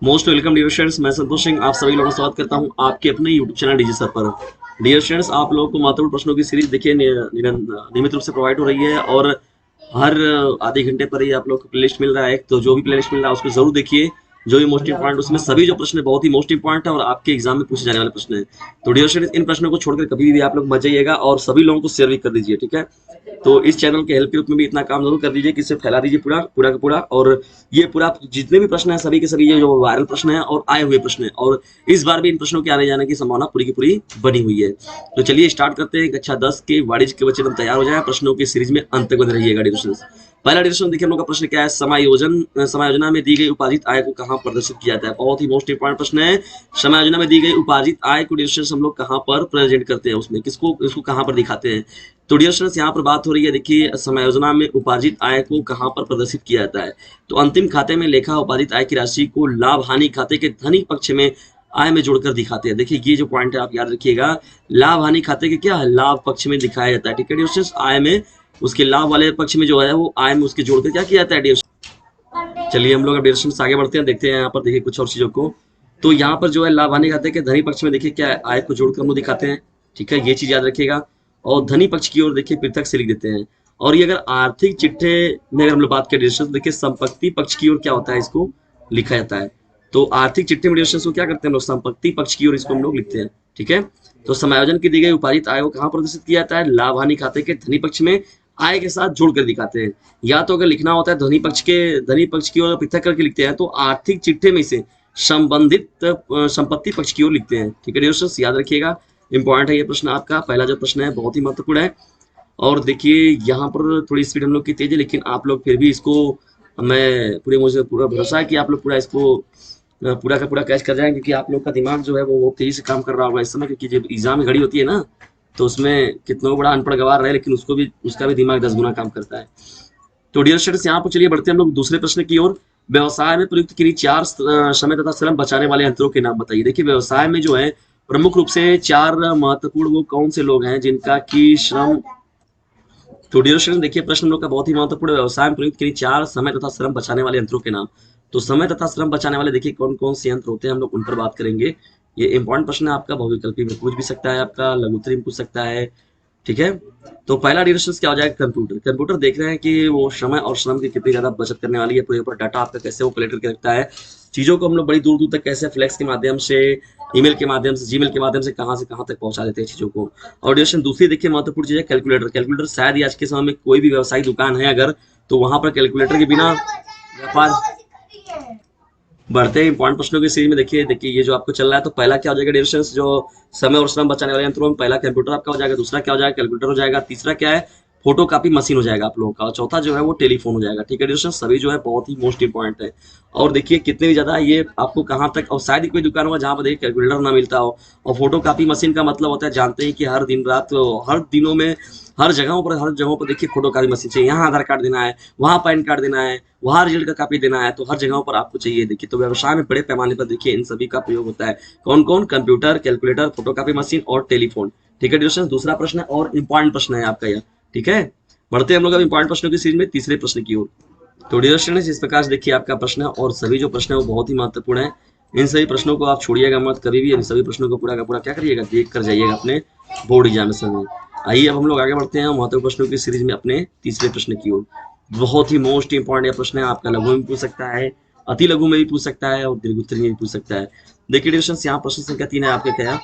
Most welcome dear students, मैं संतोष सिंह आप सभी लोगों का स्वागत करता हूं आपके अपने यूट्यूब चैनल डिजी सर पर। डियर स्टूडेंट्स, आप लोगों को महत्वपूर्ण प्रश्नों की सीरीज देखिए नियमित रूप से प्रोवाइड हो रही है और हर आधे घंटे पर ही आप लोग को प्लेलिस्ट मिल रहा है। तो जो भी प्लेलिस्ट मिल रहा है उसको जरूर देखिए। जो भी मोस्ट इंपॉर्टेंट उसमें सभी जो प्रश्न बहुत ही मोस्ट इंपॉर्टेंट है और आपके एग्जाम में पूछे जाने वाले प्रश्न है। तो डियर स्टूडेंट्स, इन प्रश्नों को छोड़कर कभी भी आप लोग मत जाइएगा और सभी लोगों को शेयर भी कर दीजिए, ठीक है। तो इस चैनल के हेल्प के रूप में भी इतना काम जरूर कर दीजिए कि इसे फैला दीजिए पूरा पूरा का पूरा। और ये पूरा जितने भी प्रश्न है सभी के सभी ये जो वायरल प्रश्न है और आए हुए प्रश्न है, और इस बार भी इन प्रश्नों के आने जाने की संभावना पूरी की पूरी बनी हुई है। तो चलिए स्टार्ट करते हैं। कक्षा 10 के वाणिज्य के बच्चे एकदम तैयार हो जाए, प्रश्नों की सीरीज में अंत तक बने रहिएगा डिस्कशन। पहला डिस्कशन देखिए हम लोग का प्रश्न क्या है। समायोजना में दी गई उपार्जित आय को कहां प्रदर्शित किया जाता है। बहुत ही मोस्ट इंपॉर्टेंट प्रश्न है। समायोजना में दी गई उपार्जित आय को डिस्कशन हम लोग कहां पर प्रेजेंट करते हैं, उसमें किसको इसको कहां पर दिखाते हैं। तो डियर स्टूडेंट्स, यहाँ पर बात हो रही है, देखिए समायोजना में उपार्जित आय को कहां पर प्रदर्शित किया जाता है। तो अंतिम खाते में लेखा उपार्जित आय की राशि को लाभ हानि खाते के धनिक पक्ष में आय में जोड़कर दिखाते हैं। देखिए ये जो पॉइंट है आप याद रखिएगा, लाभ हानि खाते के क्या है, लाभ पक्ष में दिखाया जाता है, ठीक है डियर स्टूडेंट्स। आय में उसके लाभ वाले पक्ष में जो है वो आय में उसके जोड़कर क्या किया जाता है डियर। चलिए हम लोग अब डियर स्टूडेंट्स आगे बढ़ते हैं, देखते हैं यहाँ पर देखिए कुछ और चीजों को। तो यहाँ पर जो है लाभ हानि खाते के धनी पक्ष में देखिए क्या है, आय को जोड़कर हम लोग दिखाते हैं, ठीक है, ये चीज याद रखिएगा। और धनी पक्ष की ओर देखिए पृथक से लिख देते हैं। और ये अगर आर्थिक चिट्ठे में अगर हम लोग बात करें तो देखिए संपत्ति पक्ष की ओर क्या होता है, इसको लिखा जाता है। तो आर्थिक चिट्ठे में को क्या करते हैं हम लोग, संपत्ति पक्ष की ओर इसको हम लोग लिखते हैं, ठीक है। तो समायोजन की दी गई उपार्जित आय को कहाँ प्रदर्शित किया जाता है, लाभ हानि खाते के धनी पक्ष में आय के साथ जोड़कर दिखाते हैं। या तो अगर लिखना होता है धनी पक्ष की ओर पृथक करके लिखते हैं, तो आर्थिक चिट्ठे में से संबंधित संपत्ति पक्ष की ओर लिखते हैं, ठीक है डियर, याद रखिएगा। इंपॉर्टेंट है ये प्रश्न आपका, पहला जो प्रश्न है बहुत ही महत्वपूर्ण है। और देखिए यहाँ पर थोड़ी स्पीड हम लोग की तेज है, लेकिन आप लोग फिर भी इसको, मुझे पूरा भरोसा है कि आप लोग पूरा इसको पूरा का पूरा कैच कर जाएंगे, क्योंकि आप लोग का दिमाग जो है वो तेजी से काम कर रहा होगा इस समय, क्योंकि जब एग्जाम में घड़ी होती है ना, तो उसमें कितना बड़ा अनपढ़ गवार रहे लेकिन उसका भी दिमाग 10 गुना काम करता है। तो डियर स्टूडेंट्स, यहाँ पर चलिए बढ़ते हैं हम लोग दूसरे प्रश्न की ओर। व्यवसाय में प्रयुक्त किन्हीं 4 समय तथा श्रम बचाने वाले यंत्रों के नाम बताइए। देखिए व्यवसाय में जो है प्रमुख रूप से 4 महत्वपूर्ण वो कौन से लोग हैं जिनका की श्रम। तो डियर स्टूडेंट देखिए प्रश्न हम लोग का बहुत ही महत्वपूर्ण, व्यवसाय में प्रयुक्त किन्हीं 4 समय तथा श्रम बचाने वाले यंत्रों के नाम। तो समय तथा श्रम बचाने वाले देखिए कौन कौन से यंत्र होते हैं, हम लोग उन पर बात करेंगे। ये इंपॉर्टेंट प्रश्न है आपका, बहुविकल्पी में पूछ भी सकता है, आपका लघुत्तरी में पूछ सकता है, ठीक है। तो पहला डिस्कशन क्या हो जाएगा, कंप्यूटर। कंप्यूटर देख रहे हैं कि वो समय और श्रम की कितनी ज्यादा बचत करने वाली है, पूरे ऊपर डाटा आपका कैसे वो कलेक्ट करके रखता है, चीजों को हम लोग बड़ी दूर दूर तक कैसे फ्लैक्स के माध्यम से, ईमेल के माध्यम से, जीमेल के माध्यम से कहाँ तक पहुंचा देते हैं चीजों को। और डिस्कशन दूसरी देखिए महत्वपूर्ण चीज है कैलकुलेटर। कैलकुलेटर शायद ही आज के समय में कोई भी व्यवसायिक दुकान है अगर, तो वहां पर कैलकुलेटर के बिना व्यापार। बढ़ते हैं इंपॉर्टेंट प्रश्नों की सीरीज में, देखिए ये जो आपको चल रहा है। तो पहला क्या हो जाएगा डिस्कशन, जो समय और श्रम बचाने वाले यंत्रों में पहला कंप्यूटर आपका हो जाएगा, दूसरा क्या हो जाएगा कैलकुलेटर हो जाएगा, तीसरा क्या है फोटो कापी मशीन हो जाएगा आप लोगों का, और चौथा जो है वो टेलीफोन हो जाएगा, ठीक है डिस्कशन। सभी जो है बहुत ही मोस्ट इंपॉर्टेंट है। और देखिए कितने भी ज्यादा ये आपको कहाँ तक, और शायद ही कोई दुकान होगा जहाँ पर देखिए कैलकुलेटर ना मिलता हो। और फोटो कापी मशीन का मतलब होता है, जानते हैं कि हर दिन रात हर दिनों में हर जगहों पर देखिए फोटो कापी मशीन चाहिए। यहाँ आधार कार्ड देना है, वहाँ पैन कार्ड देना है, वहाँ रिजल्ट का कापी देना है, तो हर जगहों पर आपको चाहिए। देखिए तो व्यवसाय में बड़े पैमाने पर देखिए इन सभी का प्रयोग होता है। कौन कौन, कंप्यूटर, कैलकुलेटर, फोटोकॉपी मशीन और टेलीफोन, ठीक है डिस्कशन। दूसरा प्रश्न है और इंपॉर्टेंट प्रश्न है आपका यह, ठीक है। बढ़ते हैं हम लोग अब इंपॉर्टेंट प्रश्नों की सीरीज में तीसरे प्रश्न की ओर। तो डिस्कशन इस प्रकार से देखिए आपका प्रश्न है, और सभी जो प्रश्न है वो बहुत ही महत्वपूर्ण है। इन सभी प्रश्नों को आप छोड़िएगा मत कभी भी, इन सभी प्रश्नों को पूरा का पूरा क्या करिएगा, देख कर जाइएगा अपने बोर्ड एग्जामिनेशन में। आइए अब हम लोग आगे बढ़ते हैं महत्वपूर्ण प्रश्नों की सीरीज में अपने तीसरे प्रश्न की ओर। बहुत ही मोस्ट इंपॉर्टेंट प्रश्न है आपका, लघु में पूछ सकता है, अति लघु में भी पूछ सकता है, और दीर्घोत्तरी में भी पूछ सकता है। देखिए डिस्कशन यहाँ प्रश्न संख्या 3 है आपके, क्या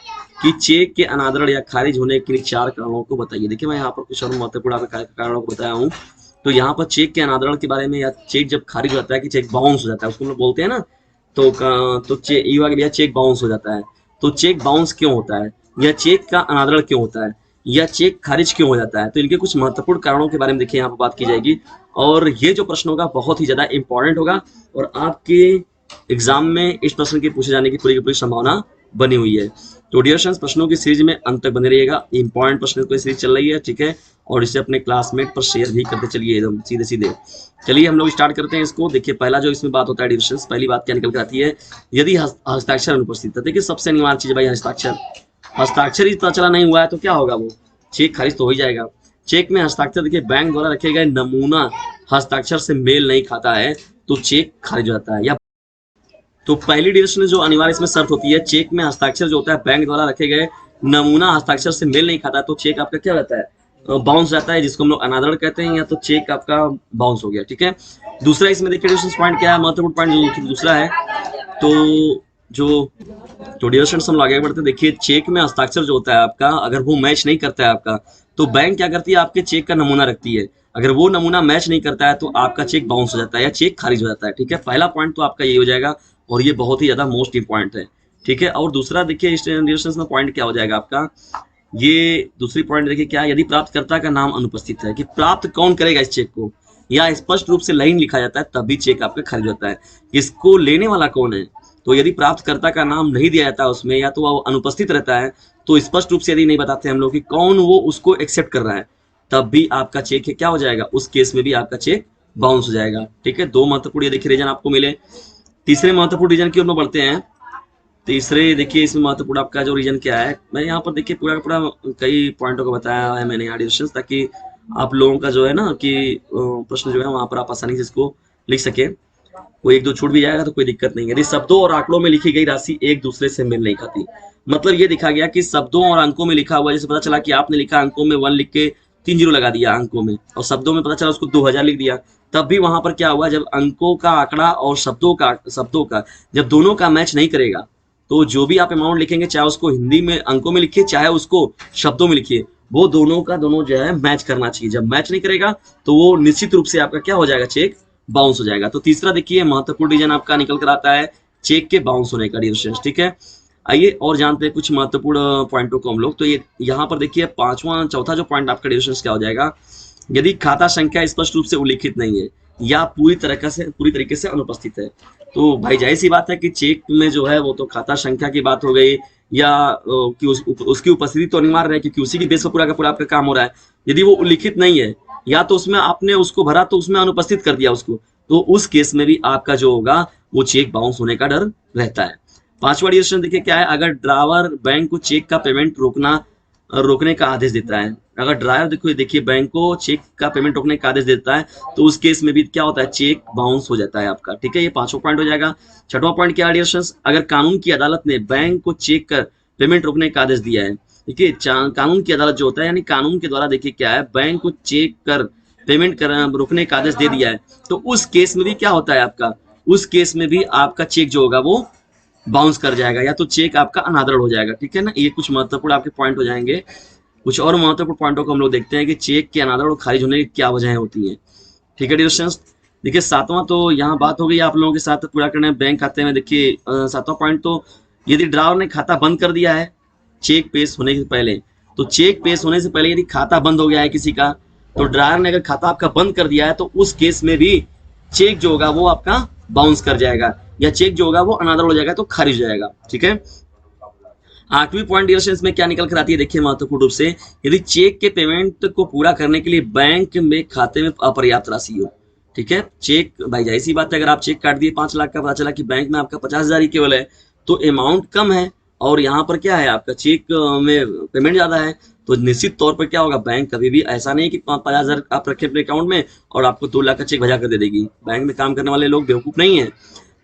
कि चेक के अनादरण या खारिज होने के लिए 4 कारणों को बताइए। देखिए मैं यहाँ पर कुछ और महत्वपूर्ण आपके कारणों को बताया हूँ। तो यहाँ पर चेक के अनादरण के बारे में, या चेक जब खारिज होता है कि चेक बाउंस हो जाता है उसको हम लोग बोलते हैं ना, तो चेक बाउंस हो जाता है। तो चेक बाउंस क्यों होता है, या चेक का अनादरण क्यों होता है, या चेक खारिज क्यों हो जाता है, तो इनके कुछ महत्वपूर्ण कारणों के बारे में देखिए यहाँ पर बात की जाएगी। और ये जो प्रश्न होगा बहुत ही ज्यादा इंपॉर्टेंट होगा, और आपके एग्जाम में इस प्रश्न के पूछे जाने की पूरी संभावना बनी हुई है। तो डियर स्टूडेंट्स, प्रश्नों की सीरीज में अंत तक बने रहिएगा, इंपॉर्टेंट प्रश्नों की सीरीज चल रही है, ठीक है। और इसे अपने क्लासमेट पर शेयर भी करते चलिए एकदम सीधे सीधे। चलिए हम लोग स्टार्ट करते हैं इसको। देखिए पहला जो इसमें बात होता है डियर स्टूडेंट्स, पहली बात क्या निकल कर आती है, यदि हस्ताक्षर अनुपस्थित है। देखिए सबसे अनिवार्य चीज है भाई हस्ताक्षर, हस्ताक्षर ही पता चला नहीं हुआ है तो क्या होगा, वो चेक खारिज तो हो ही जाएगा। चेक में हस्ताक्षर देखिए बैंक द्वारा रखे गए नमूना हस्ताक्षर से मेल नहीं खाता है तो चेक खारिज हो जाता है। या तो पहली डिरेक्शन जो अनिवार्य इसमें शर्त होती है, चेक में हस्ताक्षर जो होता है बैंक द्वारा रखे गए नमूना हस्ताक्षर से मेल नहीं खाता तो चेक आपका क्या रहता है, बाउंस जाता है, जिसको हम लोग अनादरण कहते हैं, या तो चेक आपका बाउंस हो गया। ठीक है, दूसरा इसमें देखिए डिरेक्शन पॉइंट क्या है, महत्वपूर्ण पॉइंट जो दूसरा है, तो जो तो डिरेक्शन हम लोग आगे बढ़ते हैं। देखिए चेक में हस्ताक्षर जो होता है आपका, अगर वो मैच नहीं करता है आपका, तो बैंक क्या करती है, आपके चेक का नमूना रखती है। अगर वो नमूना मैच नहीं करता है तो आपका चेक बाउंस हो जाता है या चेक खारिज हो जाता है। ठीक है, पहला पॉइंट तो आपका ये हो जाएगा और ये बहुत ही ज्यादा मोस्ट इंपॉर्टेंट है। ठीक है, और दूसरा देखिए इस डिरेक्शन में पॉइंट क्या हो जाएगा आपका, ये दूसरी पॉइंट देखिए क्या है, यदि प्राप्तकर्ता का नाम अनुपस्थित है, कि प्राप्त कौन करेगा इस चेक को, या स्पष्ट रूप से लाइन लिखा जाता है तब भी चेक आपका खारिज होता है। इसको लेने वाला कौन है, तो यदि प्राप्तकर्ता का नाम नहीं दिया जाता है उसमें, या तो वो अनुपस्थित रहता है, तो स्पष्ट रूप से यदि नहीं बताते हम लोग कि कौन वो उसको एक्सेप्ट कर रहा है, तब भी आपका चेक है क्या हो जाएगा, उस केस में भी आपका चेक बाउंस हो जाएगा। ठीक है, दो महत्वपूर्ण ये देखिए रीजन आपको मिले। तीसरे महत्वपूर्ण रीजन की ओर हम बढ़ते हैं। तीसरे देखिए इसमें महत्वपूर्ण आपका जो रीजन क्या है, मैं यहाँ पर देखिए पूरा का पूरा कई पॉइंटों को बताया है मैंने यहाँ डिस्कशन, ताकि आप लोगों का जो है ना कि प्रश्न जो है वहां पर आप आसानी से इसको लिख सके। कोई एक दो छूट भी जाएगा तो कोई दिक्कत नहीं है। यदि शब्दों और आंकड़ों में लिखी गई राशि एक दूसरे से मेल नहीं खाती, मतलब ये दिखा गया कि शब्दों और अंकों में लिखा हुआ, जैसे पता चला कि आपने लिखा अंकों में 1 लिख के 3 जीरो लगा दिया अंकों में, और शब्दों में पता चला उसको 2000 लिख दिया, तब भी वहां पर क्या हुआ, जब अंकों का आंकड़ा और शब्दों का जब दोनों का मैच नहीं करेगा, तो जो भी आप अमाउंट लिखेंगे, चाहे उसको हिंदी में अंकों में लिखिए चाहे उसको शब्दों में लिखिए, वो दोनों का दोनों जो है मैच करना चाहिए। जब मैच नहीं करेगा तो वो निश्चित रूप से आपका क्या हो जाएगा, चेक बाउंस हो जाएगा। तो तीसरा देखिए महत्वपूर्ण रीजन आपका निकल कर आता है चेक के बाउंस होने का डिरेक्शन। ठीक है, आइए और जानते हैं कुछ महत्वपूर्ण पॉइंटों को हम लोग। तो ये यहाँ पर देखिए चौथा जो पॉइंट आपका डिरेक्शन क्या हो जाएगा, यदि खाता संख्या स्पष्ट रूप से उल्लिखित नहीं है या पूरी तरीके से अनुपस्थित है, तो भाई जाहिर सी बात है कि चेक में जो है वो तो खाता संख्या की बात हो गई, या कि उसकी उपस्थिति तो अनिवार्य है, क्योंकि उसी की बेस पर पूरा का पूरा आपका काम हो रहा है। यदि वो उल्लिखित नहीं है, या तो उसमें आपने उसको भरा तो उसमें अनुपस्थित कर दिया उसको, तो उस केस में भी आपका जो होगा वो चेक बाउंस होने का डर रहता है। पांचवा डिसीजन देखिए क्या है, अगर ड्रावर बैंक को चेक का पेमेंट रोकने का आदेश देता है, अगर ड्राइवर देखिए बैंक को चेक का पेमेंट रोकने का आदेश देता है, तो उस केस में भी क्या होता है, चेक बाउंस हो जाता है आपका। ठीक है, ये पांचवा पॉइंट हो जाएगा। छठवां पॉइंट क्या है, अगर कानून की अदालत ने बैंक को चेक कर पेमेंट रोकने का आदेश दिया है, देखिए कानून की अदालत जो होता है, यानी कानून के द्वारा देखिए क्या है, बैंक को चेक कर पेमेंट कर रोकने का आदेश दे दिया है, तो उस केस में भी क्या होता है आपका, उस केस में भी आपका चेक जो होगा वो बाउंस कर जाएगा, या तो चेक आपका अनादरण हो जाएगा। ठीक है ना, ये कुछ महत्वपूर्ण आपके पॉइंट हो जाएंगे। कुछ और महत्वपूर्ण पॉइंटों को हम लोग देखते हैं कि चेक के अनादरण और खारिज होने की क्या वजहें होती हैं। ठीक है डियर स्टूडेंट्स, देखिए सातवां तो यहाँ बात हो गई आप लोगों के साथ पूरा करने बैंक खाते में। देखिए सातवां पॉइंट, तो यदि ड्रावर ने खाता बंद कर दिया है चेक पेश होने से पहले, तो चेक पेश होने से पहले यदि खाता बंद हो गया है किसी का, तो ड्रावर ने अगर खाता आपका बंद कर दिया है, तो उस केस में भी चेक जो होगा वो आपका बाउंस कर जाएगा, या चेक जो होगा वो अनादर हो जाएगा, तो खारिज हो जाएगा। ठीक है, आठवीं पॉइंट डिरेक्शन में क्या निकल कर आती है, देखिए महत्वपूर्ण रूप से, यदि चेक के पेमेंट को पूरा करने के लिए बैंक में खाते में अपर्याप्त राशि हो। ठीक है, चेक भाई जाहिर सी बात है, अगर आप चेक काट दिए 5 लाख का, पता चला कि बैंक में आपका 50,000 ही केवल है, तो अमाउंट कम है और यहाँ पर क्या है आपका चेक में पेमेंट ज्यादा है, तो निश्चित तौर पर क्या होगा, बैंक कभी भी ऐसा नहीं कि 50,000 आप रखें अपने अकाउंट में और आपको 2 लाख का चेक भजा कर दे देगी। बैंक में काम करने वाले लोग बेवकूफ नहीं है।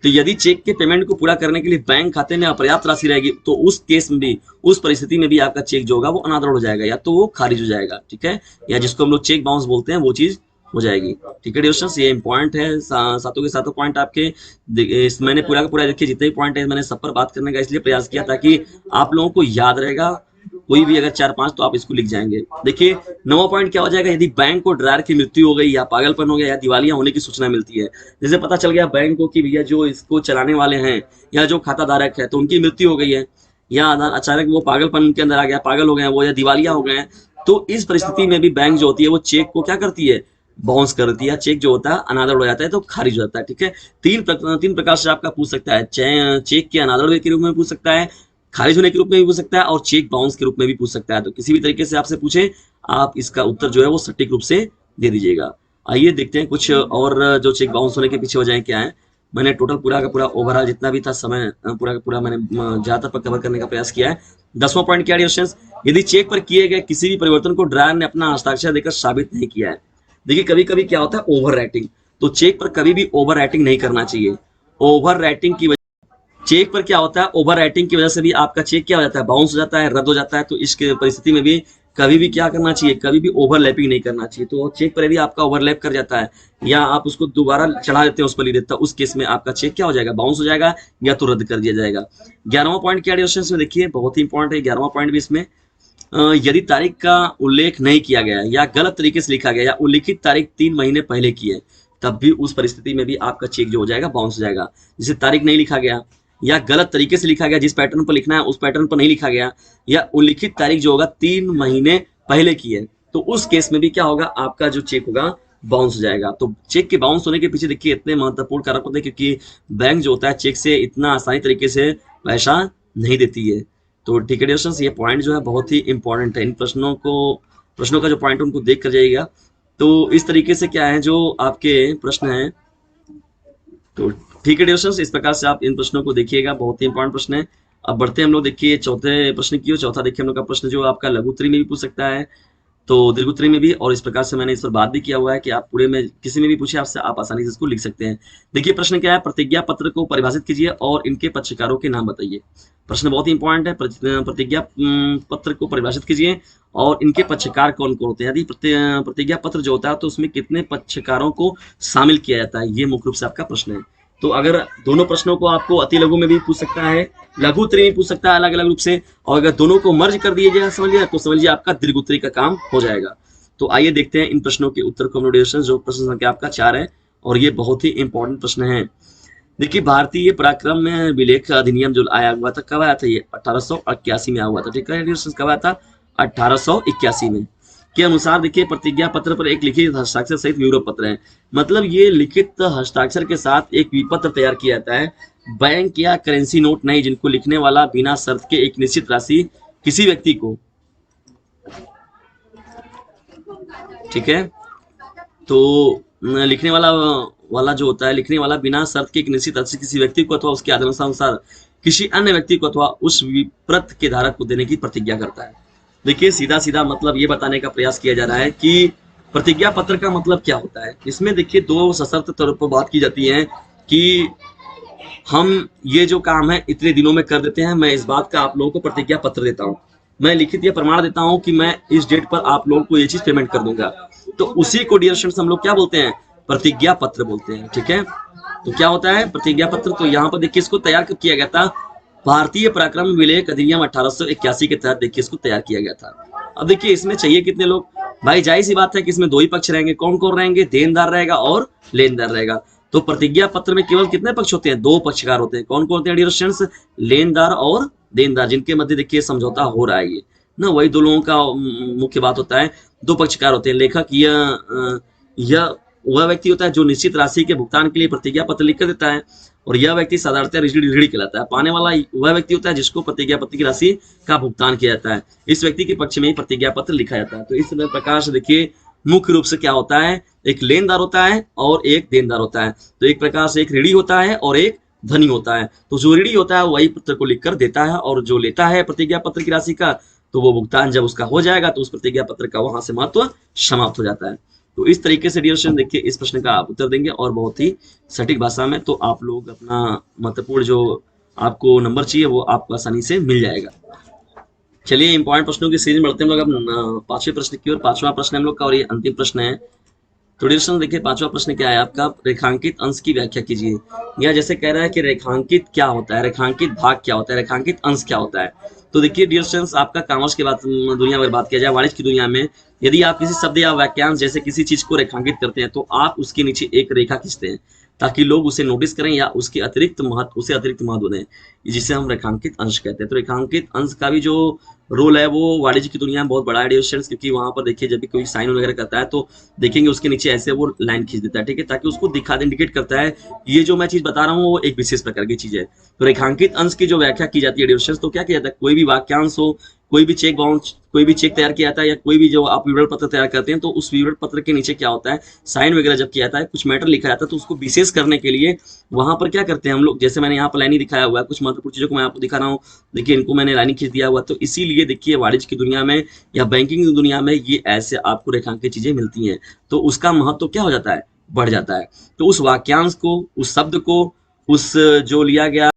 तो यदि चेक के पेमेंट को पूरा करने के लिए बैंक खाते में अपर्याप्त राशि रहेगी, तो उस केस में भी, उस परिस्थिति में भी आपका चेक जो होगा वो अनादर हो जाएगा, या तो वो खारिज हो जाएगा। ठीक है, या जिसको हम लोग चेक बाउंस बोलते हैं वो चीज हो जाएगी। ठीक है डिस्कशन, ये इंपॉर्टेंट है, सातों के सातों पॉइंट आपके। मैंने पूरा का पूरा देखिए जितने भी पॉइंट है मैंने सब पर बात करने का इसलिए प्रयास किया ताकि आप लोगों को याद रहेगा, कोई भी अगर 4-5 तो आप इसको लिख जाएंगे। देखिए 9वां पॉइंट क्या हो जाएगा, यदि बैंक को ड्रायर की मृत्यु हो गई या पागलपन हो गया या दिवालिया होने की सूचना मिलती है, जैसे पता चल गया बैंक को कि भैया जो इसको चलाने वाले हैं या जो खाता धारक है तो उनकी मृत्यु हो गई है, या अचानक वो पागलपन उनके अंदर आ गया, पागल हो गए वो, या दिवालिया हो गए हैं, तो इस परिस्थिति में भी बैंक जो होती है वो चेक को क्या करती है, बाउंस कर दिया, चेक जो होता है अनादर हो जाता है, तो खारिज हो जाता है। ठीक है, तीन प्रकार से आपका पूछ सकता है, चेक के अनादर के रूप में पूछ सकता है, खारिज होने के रूप में भी पूछ सकता है, और चेक बाउंस के रूप में भी पूछ सकता है। तो किसी भी तरीके से आपसे पूछे, आप इसका उत्तर जो है वो सटीक रूप से दे दीजिएगा। आइए देखते हैं कुछ और जो चेक बाउंस होने के पीछे वजह क्या है। मैंने टोटल पूरा का पूरा ओवरऑल जितना भी था समय पूरा का पूरा मैंने ज्यादातर पर कवर करने का प्रयास किया है। 10वां पॉइंट क्या है, यदि चेक पर किए गए किसी भी परिवर्तन को ड्रायर ने अपना हस्ताक्षर देकर साबित नहीं किया है। देखिए कभी कभी क्या होता है, ओवर राइटिंग, तो चेक पर कभी भी ओवर राइटिंग नहीं करना चाहिए। ओवर राइटिंग की चेक पर क्या होता है, ओवर राइटिंग की वजह से भी आपका चेक क्या हो जाता है, बाउंस हो जाता है, रद्द हो जाता है। तो इस परिस्थिति में भी कभी भी क्या करना चाहिए, कभी भी ओवरलैपिंग नहीं करना चाहिए। तो चेक पर यदि आपका ओवरलैप कर जाता है या आप उसको दोबारा चढ़ा देते हैं उस पर लिख देता है, उस केस में आपका चेक क्या हो जाएगा, बाउंस हो जाएगा या तो रद्द कर दिया जाएगा। 11वां पॉइंट क्या डिस्कशन में देखिए, बहुत ही इंपॉर्टेंट है 11वां पॉइंट भी इसमें। यदि तारीख का उल्लेख नहीं किया गया या गलत तरीके से लिखा गया या उल्लिखित तारीख 3 महीने पहले की है, तब भी उस परिस्थिति में भी आपका चेक जो हो जाएगा बाउंस हो जाएगा। जैसे तारीख नहीं लिखा गया या गलत तरीके से लिखा गया, जिस पैटर्न पर लिखना है उस पैटर्न पर नहीं लिखा गया, या उल्लिखित तारीख जो होगा 3 महीने पहले की है, तो उस केस में भी क्या होगा, आपका जो चेक होगा बाउंस हो जाएगा। तो चेक के बाउंस होने के पीछे देखिए इतने महत्वपूर्ण कारक होते हैं, क्योंकि बैंक जो होता है चेक से इतना आसानी तरीके से पैसा नहीं देती है। तो ठीक है डिस्कशन, ये पॉइंट जो है बहुत ही इंपॉर्टेंट है। इन प्रश्नों का जो पॉइंट उनको देख कर जाइएगा। तो इस तरीके से क्या है जो आपके प्रश्न है, तो ठीक है डिस्कशन, इस प्रकार से आप इन प्रश्नों को देखिएगा, बहुत ही इंपॉर्टेंट प्रश्न है। अब बढ़ते हैं हम लोग, देखिए चौथे प्रश्न की ओर। चौथा देखिए हम लोग का प्रश्न जो आपका लघु उत्तरी में भी पूछ सकता है, तो दीर्घ उत्तरी में भी, और इस प्रकार से मैंने इस पर बात भी किया हुआ है कि आप पूरे में किसी में भी पूछे आपसे, आप आसानी से इसको लिख सकते हैं। देखिए प्रश्न क्या है, प्रतिज्ञा पत्र को परिभाषित कीजिए और इनके पक्षकारों के नाम बताइए। प्रश्न बहुत ही इंपॉर्टेंट है, प्रतिज्ञा पत्र को परिभाषित कीजिए और इनके पक्षकार कौन कौन होते हैं। यदि प्रतिज्ञा पत्र जो होता है तो उसमें कितने पक्षकारों को शामिल किया जाता है, ये मुख्य रूप से आपका प्रश्न है। तो अगर दोनों प्रश्नों को आपको अति लघु में भी पूछ सकता है, लघु उत्तरी में पूछ सकता है अलग अलग रूप से, और अगर दोनों को मर्ज कर दिया जाए समझिए, तो समझिए आपका दीर्घ उत्तरी का काम हो जाएगा। तो आइए देखते हैं इन प्रश्नों के उत्तर कॉम्बिनेशन, जो प्रश्न संख्या आपका 4 है और ये बहुत ही इंपॉर्टेंट प्रश्न है। देखिए भारतीय पराक्रम में विलेख अधिनियम जो आया हुआ था, कब आया था, ये 1881 में आया हुआ था। ठीक है, कब आया था, 1881 में। के अनुसार देखिए प्रतिज्ञा पत्र पर एक लिखित हस्ताक्षर सहित विवरण पत्र है, मतलब ये लिखित हस्ताक्षर के साथ एक विपत्र तैयार किया जाता है। बैंक या करेंसी नोट नहीं, जिनको लिखने वाला बिना शर्त के एक निश्चित राशि किसी व्यक्ति को, ठीक है, तो लिखने वाला जो होता है, लिखने वाला बिना शर्त के एक निश्चित राशि किसी व्यक्ति को अथवा उसके आदेशानुसार किसी अन्य व्यक्ति को अथवा उस विपत्र के धारक को देने की प्रतिज्ञा करता है। देखिए सीधा सीधा मतलब ये बताने का प्रयास किया जा रहा है कि प्रतिज्ञा पत्र का मतलब क्या होता है। इसमें देखिए दो सशर्त तौर पर बात की जाती है कि हम ये जो काम है इतने दिनों में कर देते हैं, मैं इस बात का आप लोगों को प्रतिज्ञा पत्र देता हूँ, मैं लिखित या प्रमाण देता हूँ कि मैं इस डेट पर आप लोगों को ये चीज पेमेंट कर दूंगा। तो उसी को डियर स्टूडेंट्स हम लोग क्या बोलते हैं, प्रतिज्ञा पत्र बोलते हैं। ठीक है, तो क्या होता है प्रतिज्ञा पत्र, तो यहाँ पर देखिए इसको तैयार कब किया गया था, भारतीय पराक्रम विलेख अधिनियम 1881 के तहत देखिए इसको तैयार किया गया था। अब देखिए इसमें चाहिए कितने लोग, भाई जाहिर सी बात है कि इसमें दो ही पक्ष रहेंगे, कौन कौन रहेंगे, देनदार रहेगा और लेनदार रहेगा। तो प्रतिज्ञा पत्र में केवल कितने पक्ष होते हैं, दो पक्षकार होते हैं। कौन कौन होते हैं डियर स्टूडेंट्स, लेनदार और देनदार, जिनके मध्य देखिए समझौता हो रहा है, ये ना वही दो लोगों का मुख्य बात होता है। दो पक्षकार होते हैं, लेखक यह वह व्यक्ति होता है जो निश्चित राशि के भुगतान के लिए प्रतिज्ञा पत्र लिख कर देता है, और यह व्यक्ति साधारणतः ऋणी कहलाता है। पाने वाला वह व्यक्ति होता है जिसको प्रतिज्ञा पत्र की राशि का भुगतान किया जाता है, इस व्यक्ति के पक्ष में ही प्रतिज्ञा पत्र लिखा जाता है। तो इस प्रकार से देखिए मुख्य रूप से क्या होता है, एक लेनदार होता है और एक देनदार होता है। तो एक प्रकार से एक ऋणी होता है और एक धनी होता है। तो जो ऋणी होता है वही पत्र को लिखकर देता है, और जो लेता है प्रतिज्ञा पत्र की राशि का, तो वो भुगतान जब उसका हो जाएगा तो उस प्रतिज्ञा पत्र का वहां से महत्व समाप्त हो जाता है। तो इस तरीके से डियर स्टूडेंट देखिए इस प्रश्न का आप उत्तर देंगे और बहुत ही सटीक भाषा में, तो आप लोग अपना महत्वपूर्ण जो आपको नंबर चाहिए वो आपको आसानी से मिल जाएगा। चलिए इंपॉर्टेंट प्रश्नों की सीरीज में बढ़ते हैं हम लोग अब 5वें प्रश्न की ओर। 5वां प्रश्न हम लोग का और ये अंतिम प्रश्न है। तो डियर स्टूडेंट देखिए 5वां प्रश्न क्या है आपका, रेखांकित अंश की व्याख्या कीजिए। या जैसे कह रहा है कि रेखांकित क्या होता है, रेखांकित भाग क्या होता है, रेखांकित अंश क्या होता है। तो देखिए डियर स्टूडेंट्स आपका कॉमर्स की बात दुनिया में बात किया जाए, वाणिज्य की दुनिया में यदि आप किसी शब्द या वाक्यांश जैसे किसी चीज को रेखांकित करते हैं तो आप उसके नीचे एक रेखा खींचते हैं ताकि लोग उसे नोटिस करें या उसके अतिरिक्त महत्व दें, जिसे हम रेखांकित अंश कहते हैं। तो रेखांकित अंश का भी जो रोल है वो वाणिज्य की दुनिया में बहुत बड़ा है डियर स्टूडेंट्स, क्योंकि वहां पर देखिए जब भी कोई साइन वगैरह करता है तो देखेंगे उसके नीचे ऐसे वो लाइन खींच देता है, ठीक है, ताकि उसको इंडिकेट करता है ये जो मैं चीज बता रहा हूँ वो एक विशेष प्रकार की चीज है। तो रेखांकित अंश की जो व्याख्या की जाती है डियर स्टूडेंट्स, तो क्या किया जाता है, कोई भी वाक्यांश हो, कोई भी चेक बाउंस, कोई भी चेक तैयार किया जाता है या कोई भी जो आप विवरण पत्र तैयार करते हैं, तो उस विवरण पत्र के नीचे क्या होता है, साइन वगैरह जब किया जाता है, कुछ मैटर लिखा जाता है, तो उसको विशेष करने के लिए वहां पर क्या करते हैं हम लोग, जैसे मैंने यहाँ पर लाइन दिखाया हुआ है, कुछ महत्वपूर्ण चीजों को मैं आपको दिखा रहा हूँ, देखिए इनको मैंने लाइन खींच दिया हुआ। तो इसीलिए देखिए वाणिज्य की दुनिया में या बैंकिंग की दुनिया में ये ऐसे आपको रेखांकित चीजें मिलती हैं, तो उसका महत्व क्या हो जाता है, बढ़ जाता है। तो उस वाक्यांश को, उस शब्द को, उस जो लिया गया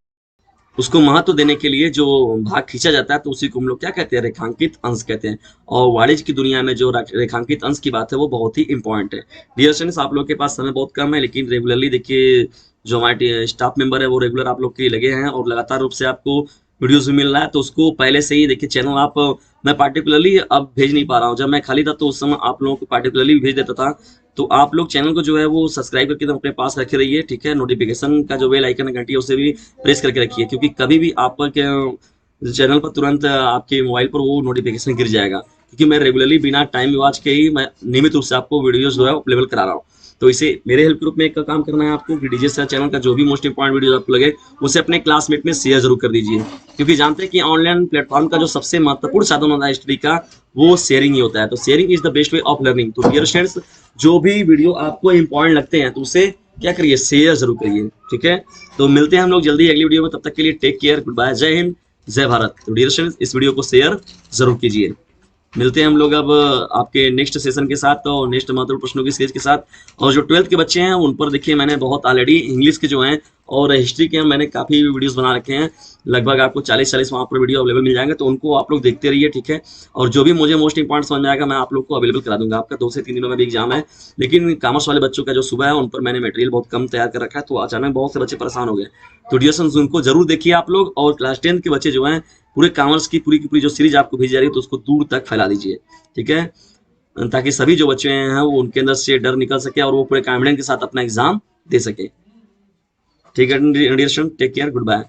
उसको महत्व देने के लिए जो भाग खींचा जाता है तो उसी को हम लोग क्या कहते हैं, रेखांकित अंश कहते हैं। और वाणिज्य की दुनिया में जो रेखांकित अंश की बात है वो बहुत ही इंपॉर्टेंट है। डियर स्टूडेंट्स, आप लोग के पास समय बहुत कम है, लेकिन रेगुलरली देखिए जो हमारे स्टाफ मेंबर है वो रेगुलर आप लोग के लगे हैं और लगातार रूप से आपको वीडियोस भी मिल रहा है। तो उसको पहले से ही देखिए चैनल आप, मैं पार्टिकुलरली अब भेज नहीं पा रहा हूँ, जब मैं खाली था तो उस समय आप लोगों को पार्टिकुलरली भेज देता था। तो आप लोग चैनल को जो है वो सब्सक्राइब करके एकदम अपने पास रखे रहिए, ठीक है। नोटिफिकेशन का जो बेल आइकन है घंटी है उसे भी प्रेस करके रखिए, क्योंकि कभी भी आपके चैनल पर तुरंत आपके मोबाइल पर वो नोटिफिकेशन गिर जाएगा, क्योंकि मैं रेगुलरली बिना टाइम वाच के ही मैं नियमित रूप से आपको वीडियोस जो है अवेलेबल करा रहा हूँ। तो इसे मेरे हेल्प ग्रुप में एक का काम करना है आपको कि डीजे सर चैनल का जो भी मोस्ट इंपॉर्टेंट वीडियो आपको लगे उसे अपने क्लासमेट में शेयर जरूर कर दीजिए, क्योंकि जानते हैं कि ऑनलाइन प्लेटफॉर्म का जो सबसे महत्वपूर्ण साधन होता है स्टडी का वो शेयरिंग ही होता है। तो sharing is the best way of learning. तो डियर स्टूडेंट्स, जो भी वीडियो आपको इंपॉर्टेंट लगते हैं तो उसे क्या करिए, शेयर जरूर करिए, ठीक है। तो मिलते हैं हम लोग जल्दी अगली वीडियो में, तब तक के लिए टेक केयर, गुड बाय, जय हिंद, जय भारत। तो डियर स्टूडेंट्स, इस वीडियो को शेयर जरूर कीजिए। मिलते हैं हम लोग अब आपके नेक्स्ट सेशन के साथ और नेक्स्ट महत्वपूर्ण प्रश्नों की सीरीज के साथ। और जो 12th के बच्चे हैं उन पर देखिए मैंने बहुत ऑलरेडी इंग्लिश के जो हैं और हिस्ट्री के मैंने काफ़ी वीडियोस बना रखे हैं, लगभग आपको 40-40 वहाँ पर वीडियो अवेलेबल मिल जाएंगे, तो उनको आप लोग देखते रहिए, ठीक है। और जो भी मुझे मोस्ट इंपॉर्टेंट समझ में आएगा मैं आप लोग को अवेलेबल करा दूंगा। आपका 2 से 3 दिनों में भी एग्जाम है, लेकिन कॉमर्स वाले बच्चों का जो सुबह है उन पर मैंने मटेरियल बहुत कम तैयार कर रखा है, तो अचानक बहुत से बच्चे परेशान हो गए। तो डियर उनको जरूर देखिए आप लोग, और क्लास 10 के बच्चे जो हैं पूरे कॉमर्स की पूरी जो सीरीज आपको भेजी जा रही है तो उसको दूर तक फैला दीजिए, ठीक है, ताकि सभी जो बच्चे हैं वो उनके अंदर से डर निकल सके और वो पूरे कॉन्फिडेंस के साथ अपना एग्जाम दे सके, ठीक है। Dear student, take care, good bye.